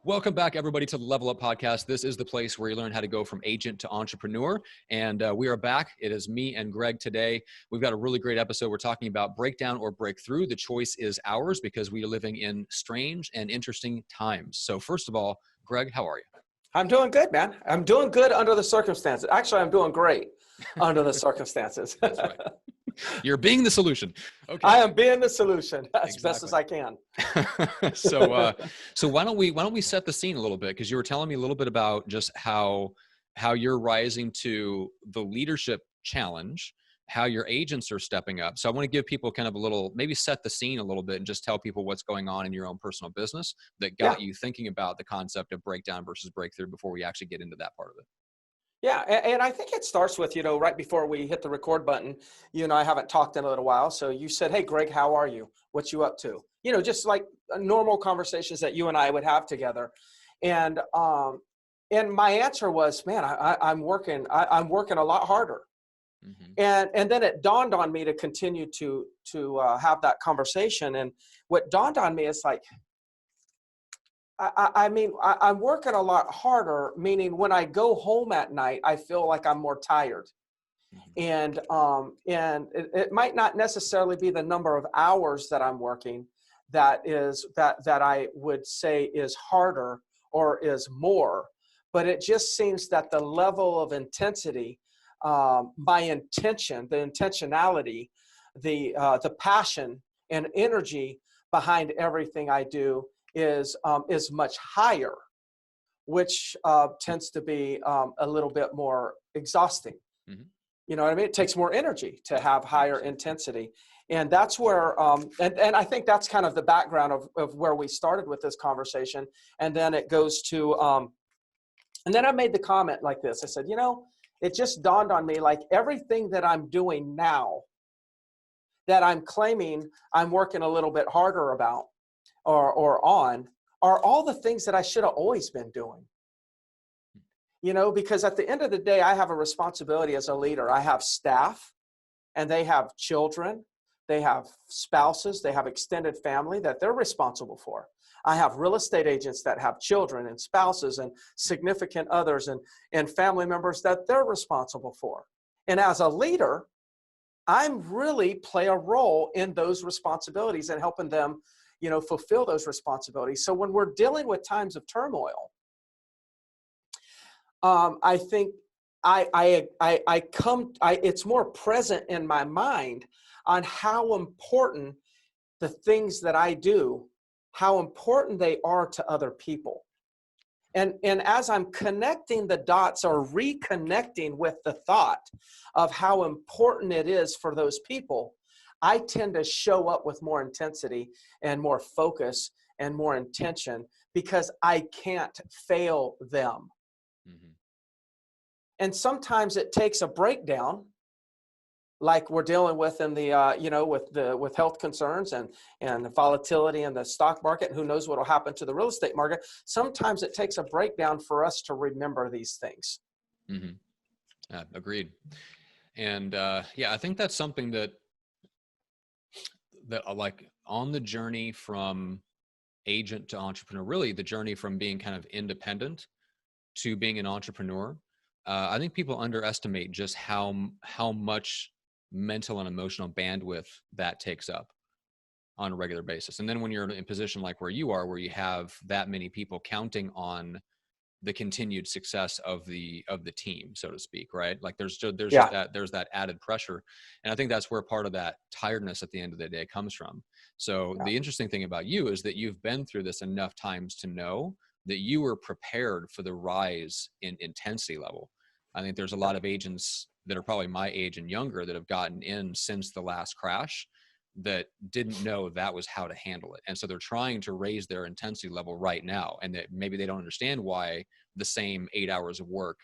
Welcome back, everybody, to the Level Up Podcast. This is the place where you learn how to go from agent to entrepreneur. And we are back. It is me and Greg today. We've got a really great episode. We're talking about breakdown or breakthrough. The choice is ours because we are living in strange and interesting times. So first of all, Greg, how are you? I'm doing good, man. I'm doing good under the circumstances. Actually, I'm doing great under the circumstances. That's right. You're being the solution. Okay. I am being the solution as Exactly. best as I can. So why don't we set the scene a little bit? Because you were telling me a little bit about just how you're rising to the leadership challenge, how your agents are stepping up. So I want to give people kind of a little, maybe set the scene a little bit and just tell people what's going on in your own personal business that got you thinking about the concept of breakdown versus breakthrough before we actually get into that part of it. Yeah, and I think it starts with, right before we hit the record button, you and I haven't talked in a little while. So you said, hey, Greg, how are you? What you up to? Just like normal conversations that you and I would have together. And my answer was, man, I'm working a lot harder. Mm-hmm. And then it dawned on me to continue to have that conversation. And what dawned on me is like, I'm working a lot harder, meaning when I go home at night, I feel like I'm more tired. Mm-hmm. And it might not necessarily be the number of hours that I'm working that I would say is harder or is more, but it just seems that the level of intensity, my intention, the intentionality, the passion and energy behind everything I do is much higher, which tends to be a little bit more exhausting. Mm-hmm. You know what I mean? It takes more energy to have higher intensity. And that's where, and I think that's kind of the background of where we started with this conversation. And then it goes to, and then I made the comment like this. I said, it just dawned on me, like everything that I'm doing now that I'm claiming I'm working a little bit harder about, or on, are all the things that I should have always been doing. Because at the end of the day, I have a responsibility as a leader. I have staff, and they have children, they have spouses, they have extended family that they're responsible for. I have real estate agents that have children and spouses and significant others and family members that they're responsible for. And as a leader, I'm really play a role in those responsibilities and helping them fulfill those responsibilities. So when we're dealing with times of turmoil, I think it's more present in my mind on how important the things that I do, how important they are to other people. And as I'm connecting the dots or reconnecting with the thought of how important it is for those people, I tend to show up with more intensity and more focus and more intention because I can't fail them. Mm-hmm. And sometimes it takes a breakdown, like we're dealing with in the, with health concerns and the volatility in the stock market, and who knows what will happen to the real estate market. Sometimes it takes a breakdown for us to remember these things. Mm-hmm. Agreed. And I think that's something that like on the journey from agent to entrepreneur, really the journey from being kind of independent to being an entrepreneur, I think people underestimate just how much mental and emotional bandwidth that takes up on a regular basis. And then when you're in a position like where you are, where you have that many people counting on the continued success of the team, so to speak, right? Like there's that added pressure. And I think that's where part of that tiredness at the end of the day comes from. So the interesting thing about you is that you've been through this enough times to know that you were prepared for the rise in intensity level. I think there's a lot of agents that are probably my age and younger that have gotten in since the last crash that didn't know that was how to handle it. And so they're trying to raise their intensity level right now. And that maybe they don't understand why the same 8 hours of work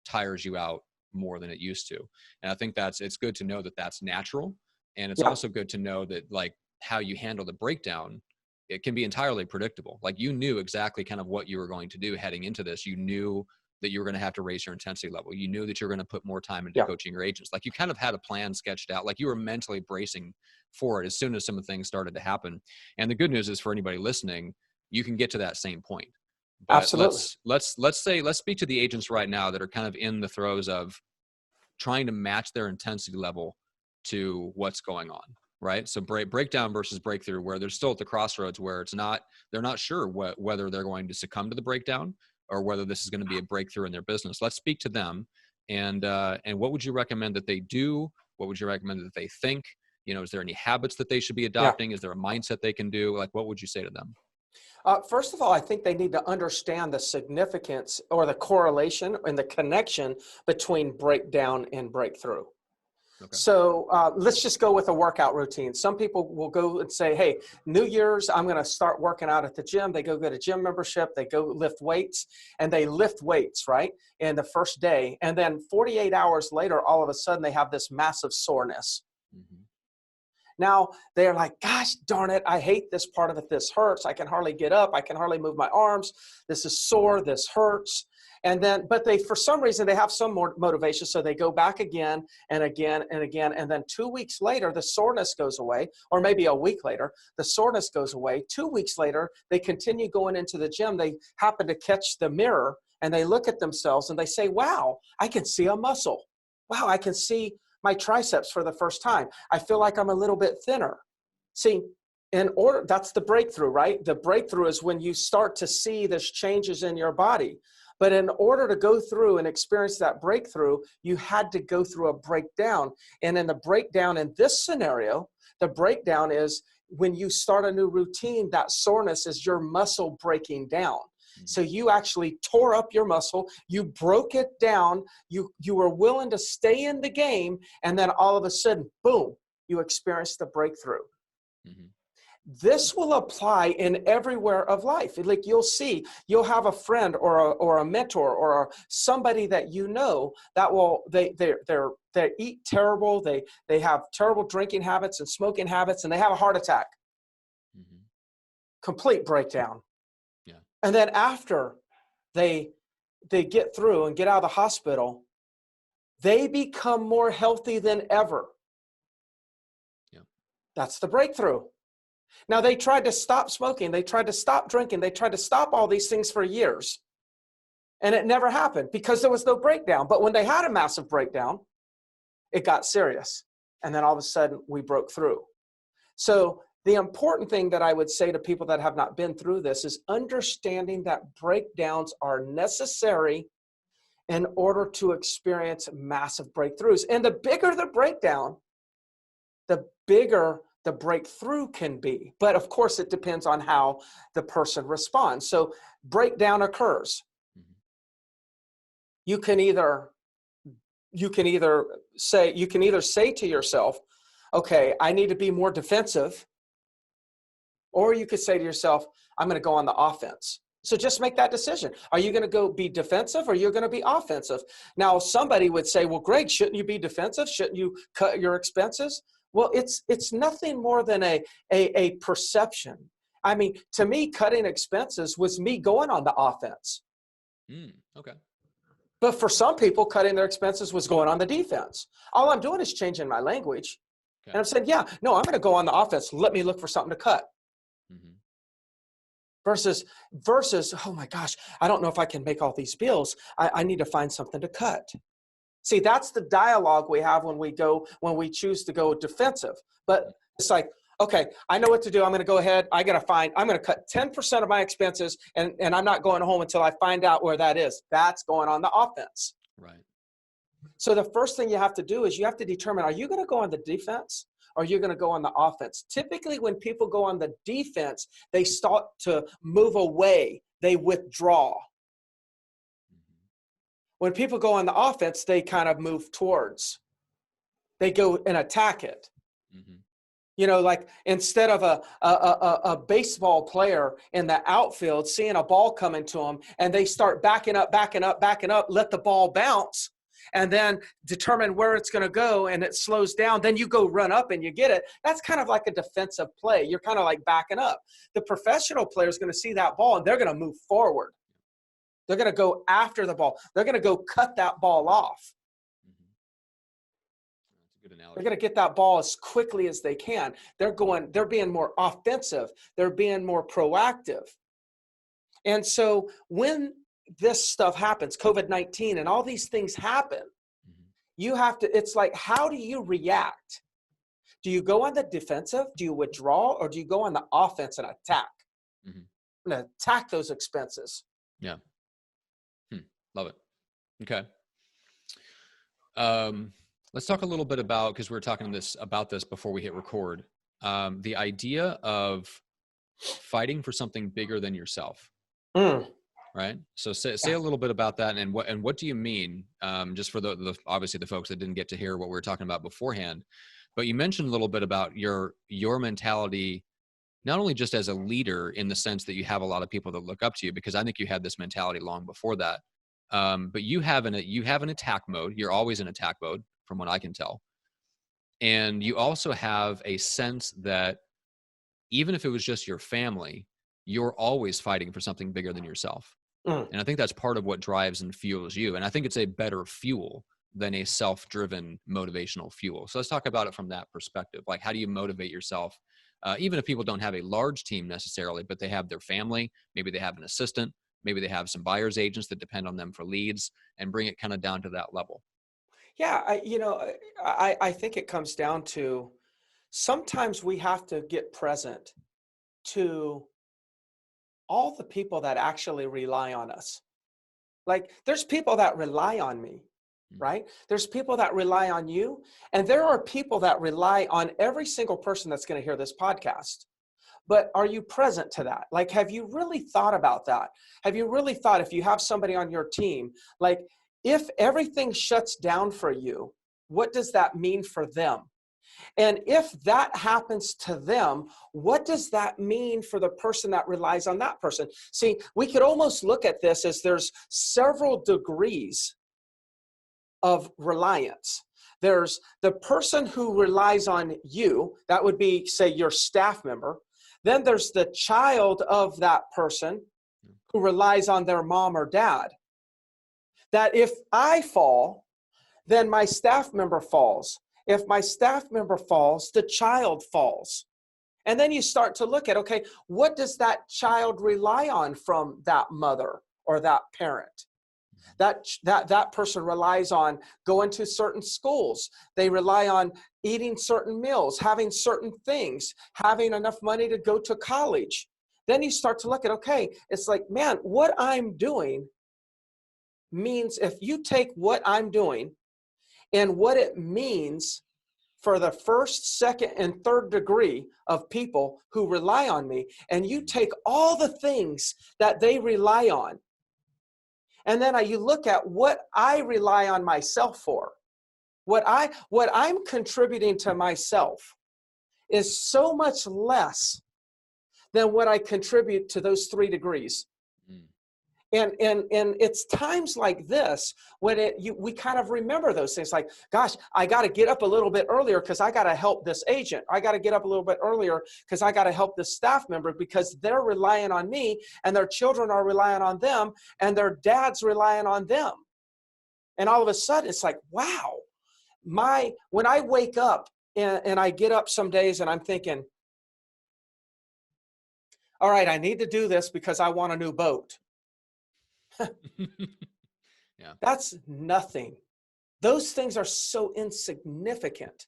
tires you out more than it used to. And I think it's good to know that that's natural. And it's also good to know that like how you handle the breakdown, it can be entirely predictable. Like you knew exactly kind of what you were going to do heading into this. You knew that you were going to have to raise your intensity level. You knew that you're going to put more time into coaching your agents. Like you kind of had a plan sketched out, like you were mentally bracing for it as soon as some of the things started to happen. And the good news is for anybody listening, you can get to that same point. But Absolutely. let's speak to the agents right now that are kind of in the throes of trying to match their intensity level to what's going on, right? So breakdown versus breakthrough, where they're still at the crossroads where they're not sure whether they're going to succumb to the breakdown or whether this is going to be a breakthrough in their business. Let's speak to them. And what would you recommend that they do? What would you recommend that they think? Is there any habits that they should be Yeah. adopting? Is there a mindset they can do? Like, what would you say to them? First of all, I think they need to understand the significance or the correlation and the connection between breakdown and breakthrough. Okay. So let's just go with a workout routine. Some people will go and say, hey, New Year's, I'm going to start working out at the gym. They go get a gym membership. They go lift weights, and they lift weights, right, in the first day. And then 48 hours later, all of a sudden, they have this massive soreness. Mm-hmm. Now they're like, gosh, darn it, I hate this part of it. This hurts. I can hardly get up. I can hardly move my arms. This is sore. This hurts. And then, but they, for some reason, they have some more motivation. So they go back again and again and again. And then 2 weeks later, the soreness goes away, or maybe a week later, the soreness goes away. 2 weeks later, they continue going into the gym. They happen to catch the mirror and they look at themselves and they say, wow, I can see a muscle. Wow, I can see my triceps for the first time. I feel like I'm a little bit thinner. See, that's the breakthrough, right? The breakthrough is when you start to see this changes in your body. But in order to go through and experience that breakthrough, you had to go through a breakdown. And in the breakdown in this scenario, the breakdown is when you start a new routine, that soreness is your muscle breaking down. So you actually tore up your muscle, you broke it down, you were willing to stay in the game, and then all of a sudden, boom, you experienced the breakthrough. Mm-hmm. This will apply in everywhere of life. Like you'll have a friend or a mentor or somebody that you know that will they eat terrible, they have terrible drinking habits and smoking habits, and they have a heart attack. Mm-hmm. Complete breakdown. Yeah. And then after they get through and get out of the hospital, they become more healthy than ever. Yeah. That's the breakthrough. Now, they tried to stop smoking. They tried to stop drinking. They tried to stop all these things for years. And it never happened because there was no breakdown. But when they had a massive breakdown, it got serious. And then all of a sudden, we broke through. So the important thing that I would say to people that have not been through this is understanding that breakdowns are necessary in order to experience massive breakthroughs. And the bigger the breakdown, the bigger the breakthrough can be. But of course, it depends on how the person responds. So breakdown occurs. Mm-hmm. You can either say to yourself, okay, I need to be more defensive. Or you could say to yourself, I'm going to go on the offense. So just make that decision. Are you going to go be defensive or you're going to be offensive? Now, somebody would say, well, Greg, shouldn't you be defensive? Shouldn't you cut your expenses? Well, it's nothing more than a perception. I mean, to me, cutting expenses was me going on the offense. Okay. But for some people, cutting their expenses was going on the defense. All I'm doing is changing my language. Okay. And I'm saying, yeah, no, I'm going to go on the offense. Let me look for something to cut. Mm-hmm. Versus, oh my gosh, I don't know if I can make all these bills. I need to find something to cut. See, that's the dialogue we have when we choose to go defensive. But it's like, okay, I know what to do. I'm going to go ahead. I'm going to cut 10% of my expenses and I'm not going home until I find out where that is. That's going on the offense. Right. So the first thing you have to do is you have to determine, are you going to go on the defense or are you going to go on the offense? Typically, when people go on the defense, they start to move away. They withdraw. When people go on the offense, they kind of move towards. They go and attack it. Mm-hmm. Like instead of a baseball player in the outfield seeing a ball coming to them and they start backing up, let the ball bounce and then determine where it's going to go and it slows down. Then you go run up and you get it. That's kind of like a defensive play. You're kind of like backing up. The professional player is going to see that ball and they're going to move forward. They're going to go after the ball. They're going to go cut that ball off. Mm-hmm. That's a good analogy. They're going to get that ball as quickly as they can. They're being more offensive. They're being more proactive. And so when this stuff happens, COVID-19 and all these things happen, you have to, it's like, how do you react? Do you go on the defensive? Do you withdraw? Or do you go on the offense and attack? And attack those expenses? Yeah. Love it. Okay. Let's talk a little bit about, because we were talking about this before we hit record, the idea of fighting for something bigger than yourself. Right. So say a little bit about that, and what do you mean? Just for the obviously the folks that didn't get to hear what we were talking about beforehand, but you mentioned a little bit about your mentality, not only just as a leader in the sense that you have a lot of people that look up to you, because I think you had this mentality long before that. But you have an attack mode. You're always in attack mode, from what I can tell, and you also have a sense that even if it was just your family, you're always fighting for something bigger than yourself. And I think that's part of what drives and fuels you. And I think it's a better fuel than a self-driven motivational fuel. So let's talk about it from that perspective. Like, how do you motivate yourself? Even if people don't have a large team necessarily, but they have their family, maybe they have an assistant, maybe they have some buyer's agents that depend on them for leads, and bring it kind of down to that level. Yeah. I think it comes down to, sometimes we have to get present to all the people that actually rely on us. Like, there's people that rely on me, right? There's people that rely on you. And there are people that rely on every single person that's going to hear this podcast. But are you present to that? Like, have you really thought about that? Have you really thought, if you have somebody on your team, like, if everything shuts down for you, what does that mean for them? And if that happens to them, what does that mean for the person that relies on that person? See, we could almost look at this as there's several degrees of reliance. There's the person who relies on you, that would be, say, your staff member. Then there's the child of that person who relies on their mom or dad. That if I fall, then my staff member falls. If my staff member falls, the child falls. And then you start to look at, okay, what does that child rely on from that mother or that parent? That person relies on going to certain schools. They rely on eating certain meals, having certain things, having enough money to go to college. Then you start to look at, okay, it's like, man, what I'm doing means, if you take what I'm doing and what it means for the first, second, and third degree of people who rely on me, and you take all the things that they rely on, and then you look at what I rely on myself for, what I'm contributing to myself is so much less than what I contribute to those 3 degrees. And it's times like this when we kind of remember those things, like, gosh, I got to get up a little bit earlier because I got to help this agent. I got to get up a little bit earlier because I got to help this staff member, because they're relying on me, and their children are relying on them, and their dad's relying on them. And all of a sudden it's like, wow, when I wake up and I get up some days and I'm thinking, all right, I need to do this because I want a new boat. Yeah. That's nothing. Those things are so insignificant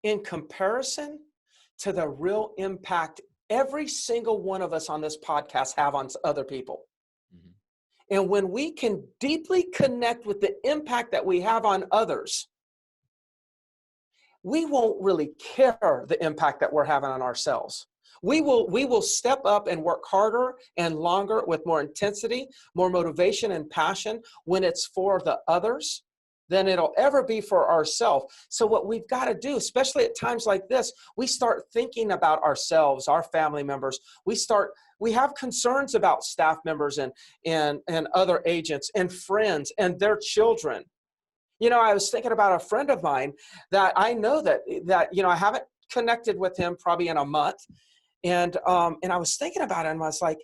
in comparison to the real impact every single one of us on this podcast have on other people. And when we can deeply connect with the impact that we have on others, we won't really care the impact that we're having on ourselves. We will step up and work harder and longer with more intensity, more motivation and passion when it's for the others than it'll ever be for ourselves. So what we've got to do, especially at times like this, we start thinking about ourselves, our family members. We have concerns about staff members and other agents and friends and their children. You know, I was thinking about a friend of mine that I know that I haven't connected with him probably in a month. And I was thinking about it, and I was like,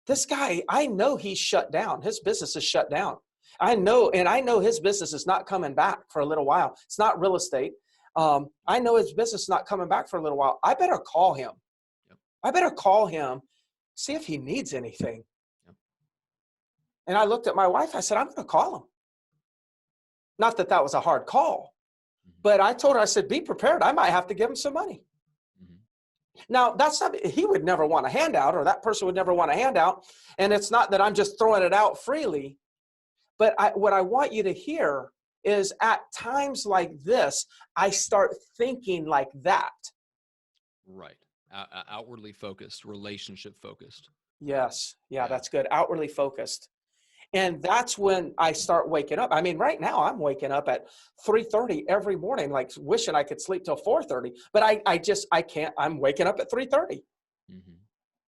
this guy, I know he's shut down. His business is shut down. I know his business is not coming back for a little while. It's not real estate. I know his business is not coming back for a little while. I better call him. Yep. I better call him see if he needs anything. Yep. And I looked at my wife. I said, I'm going to call him. Not that that was a hard call, but I told her, I said, be prepared. I might have to give him some money. Now, that's not, he would never want a handout, or that person would never want a handout. And it's not that I'm just throwing it out freely. But what I want you to hear is at times like this, I start thinking like that. Right. Outwardly focused, relationship focused. Yes. Yeah, that's good. Outwardly focused. And that's when I start waking up. I mean, right now I'm waking up at 3:30 every morning, like wishing I could sleep till 4:30, but I can't. I'm waking up at 3:30.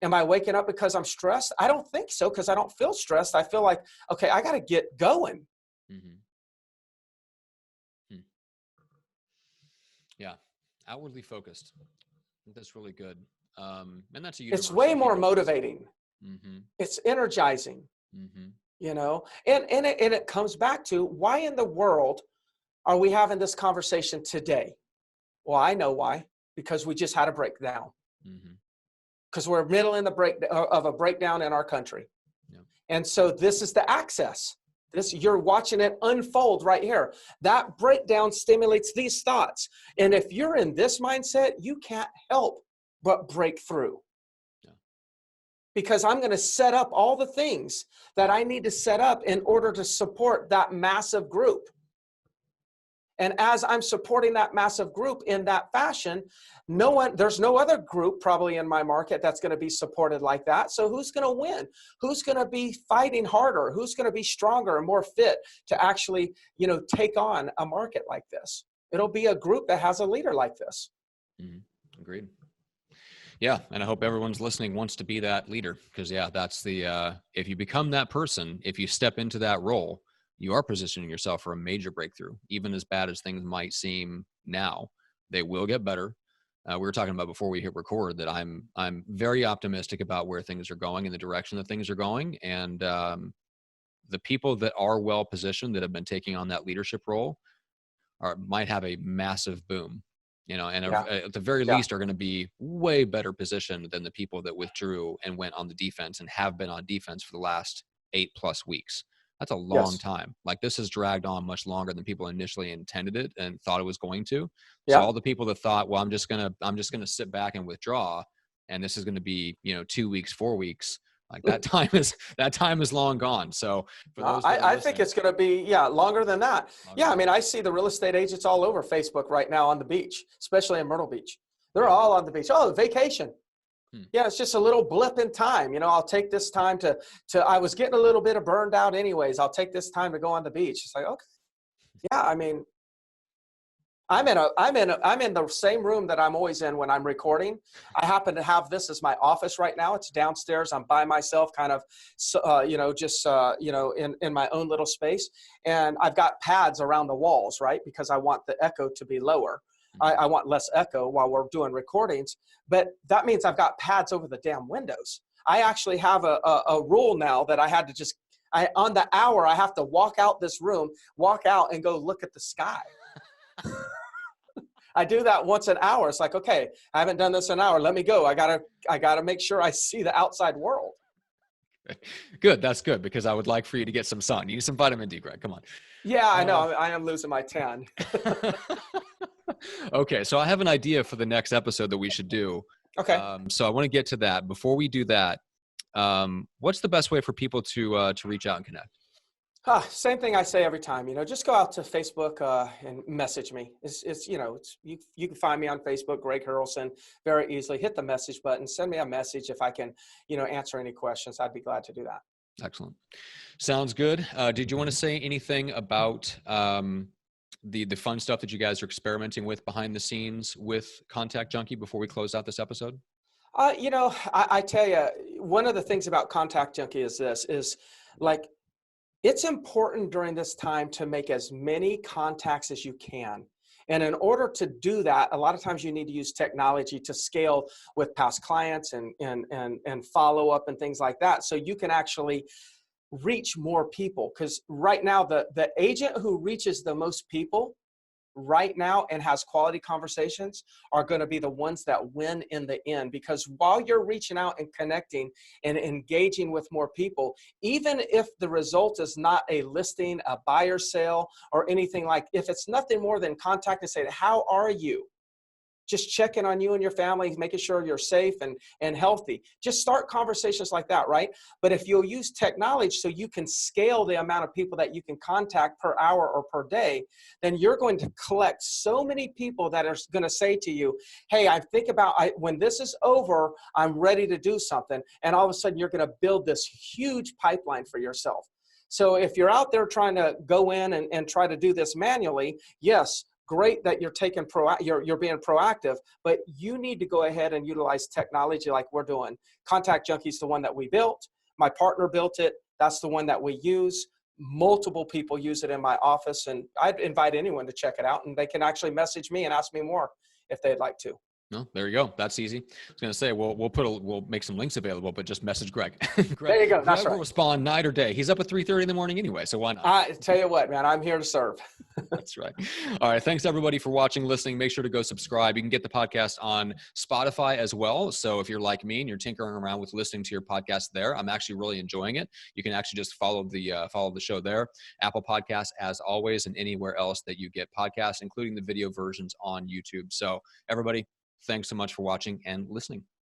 Am I waking up because I'm stressed? I don't think so, because I don't feel stressed. I feel like, okay, I got to get going. Yeah. Outwardly focused. That's really good. And that's a It's universal way more human motivating. It's energizing, you know, and it comes back to, why in the world are we having this conversation today? Well, I know why, because we just had a breakdown. Because we're middle in a breakdown in our country. And so this is the access. You're watching it unfold right here. That breakdown stimulates these thoughts. And if you're in this mindset, you can't help but break through. Because I'm going to set up all the things that I need to set up in order to support that massive group. And as I'm supporting that massive group in that fashion, there's no other group probably in my market that's going to be supported like that. So who's going to win? Who's going to be fighting harder? Who's going to be stronger and more fit to actually, take on a market like this? It'll be a group that has a leader like this. Agreed. Yeah. And I hope everyone's listening wants to be that leader, because that's if you become that person, if you step into that role, you are positioning yourself for a major breakthrough. Even as bad as things might seem now, they will get better. We were talking about before we hit record that I'm very optimistic about where things are going and the direction that things are going. And the people that are well positioned, that have been taking on that leadership role, might have a massive boom. And at the very least are going to be way better positioned than the people that withdrew and went on the defense and have been on defense for the last 8+ weeks. That's a long time. Like, this has dragged on much longer than people initially intended it and thought it was going to. So all the people that thought, well, I'm just gonna sit back and withdraw, and this is going to be 2 weeks, 4 weeks, like that time is long gone. So for those I think it's going to be longer than that. I mean, I see the real estate agents all over Facebook right now on the beach, especially in Myrtle Beach. They're all on the beach. Oh, vacation. Yeah, it's just a little blip in time. I'll take this time to I was getting a little bit of burned out anyways. I'll take this time to go on the beach. It's like, okay. Yeah, I mean, I'm in the same room that I'm always in when I'm recording. I happen to have this as my office right now. It's downstairs. I'm by myself, kind of, in my own little space. And I've got pads around the walls, right? Because I want the echo to be lower. I want less echo while we're doing recordings, but that means I've got pads over the damn windows. I actually have a rule now that I had to on the hour, I have to walk out this room, walk out and go look at the sky. I do that once an hour. It's like, okay, I haven't done this an hour. Let me go. I gotta make sure I see the outside world. Good. That's good, because I would like for you to get some sun. You need some vitamin D, Greg. Come on. Yeah, I know. I am losing my tan. Okay, so I have an idea for the next episode that we should do. Okay. So I want to get to that. Before we do that, what's the best way for people to reach out and connect? Same thing I say every time. Just go out to Facebook and message me. You can find me on Facebook, Greg Harrelson, very easily. Hit the message button. Send me a message if I can, answer any questions. I'd be glad to do that. Excellent. Sounds good. Did you want to say anything about the fun stuff that you guys are experimenting with behind the scenes with Contact Junkie before we close out this episode? I tell you, one of the things about Contact Junkie is like, it's important during this time to make as many contacts as you can. And in order to do that, a lot of times you need to use technology to scale with past clients and follow up and things like that. So you can actually reach more people. Because right now, the agent who reaches the most people right now and has quality conversations are going to be the ones that win in the end. Because while you're reaching out and connecting and engaging with more people, even if the result is not a listing, a buyer sale, or anything, like if it's nothing more than contact and say, how are you? Just checking on you and your family, making sure you're safe and healthy. Just start conversations like that, right? But if you'll use technology so you can scale the amount of people that you can contact per hour or per day, then you're going to collect so many people that are going to say to you, hey, when this is over, I'm ready to do something. And all of a sudden, you're going to build this huge pipeline for yourself. So if you're out there trying to go in and try to do this manually, yes, great that you're being proactive, but you need to go ahead and utilize technology like we're doing. Contact Junkie's the one that we built. My partner built it. That's the one that we use. Multiple people use it in my office, and I'd invite anyone to check it out, and they can actually message me and ask me more if they'd like to. No, there you go. That's easy. I was going to say, we'll make some links available, but just message Greg. There you go. That's Greg right. will respond night or day. He's up at 3:30 in the morning anyway, so why not? I tell you what, man, I'm here to serve. That's right. All right. Thanks everybody for watching, listening. Make sure to go subscribe. You can get the podcast on Spotify as well. So if you're like me and you're tinkering around with listening to your podcast there, I'm actually really enjoying it. You can actually just follow the show there. Apple Podcasts as always, and anywhere else that you get podcasts, including the video versions on YouTube. So everybody, thanks so much for watching and listening.